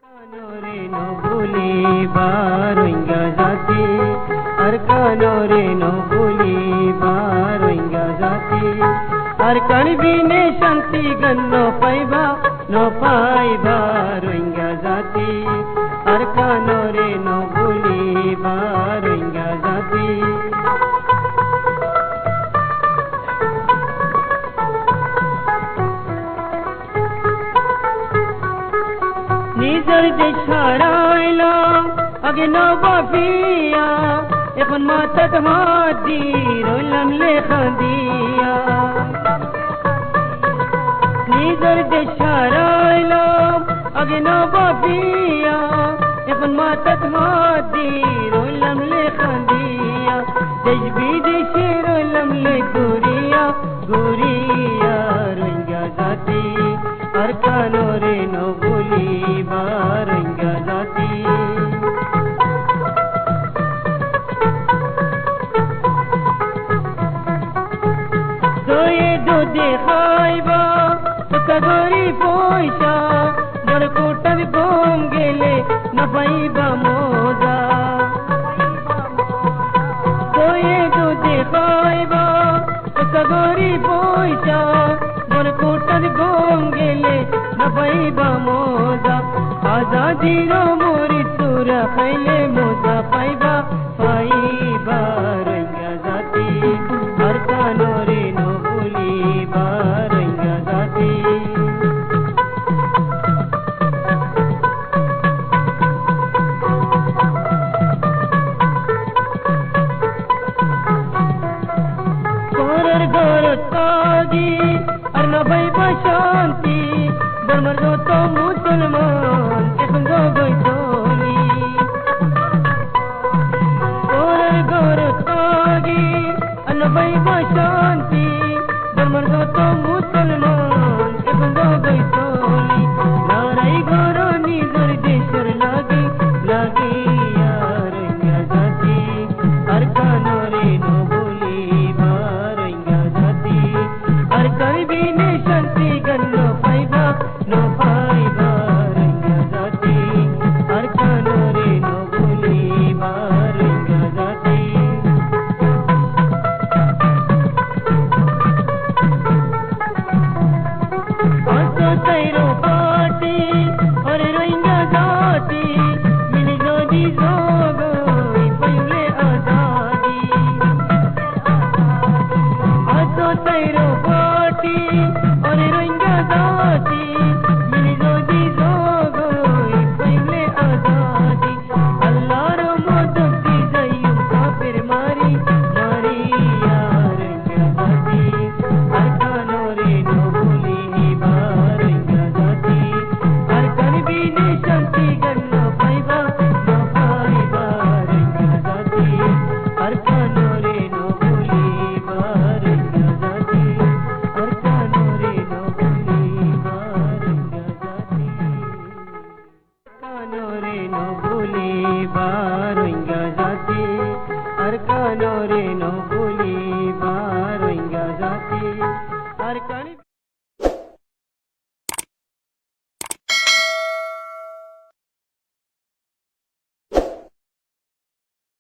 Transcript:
কানরে নবুলি বারঙ্গা জাতি আর কানরে নবুলি বারঙ্গা জাতি আর কানবিনে শান্তি গন্ন পাইবা রঙ্গা জাতি আর কানরে নবুলি বারঙ্গা জাতি নিজের দেশ হারাইলাম আগে নবাবিয়া এখন মাথাত হাত দি রইলাম লেখা দিয়া নিজের দেশ হারাইলাম আগে নবাবিয়া এখন মাথাত হাত দি রইলাম লেখা দিয়া দেশ বিদেশে রইলাম লে ঘুরিয়া ঘুরিয়া রঙ্গা জাতি আর কানরে নবুলি বারঙ্গা জাতি দয়ে দুধে খাইবা কাগরি পয়সা বড় কোটার গম গেলে না পাইবা মজা দয়ে দুধে খাইবা কাগরি পয়সা বড় কোটার গম গেলে না পাইবা মজা আজাদির মরি তোরা খাইলে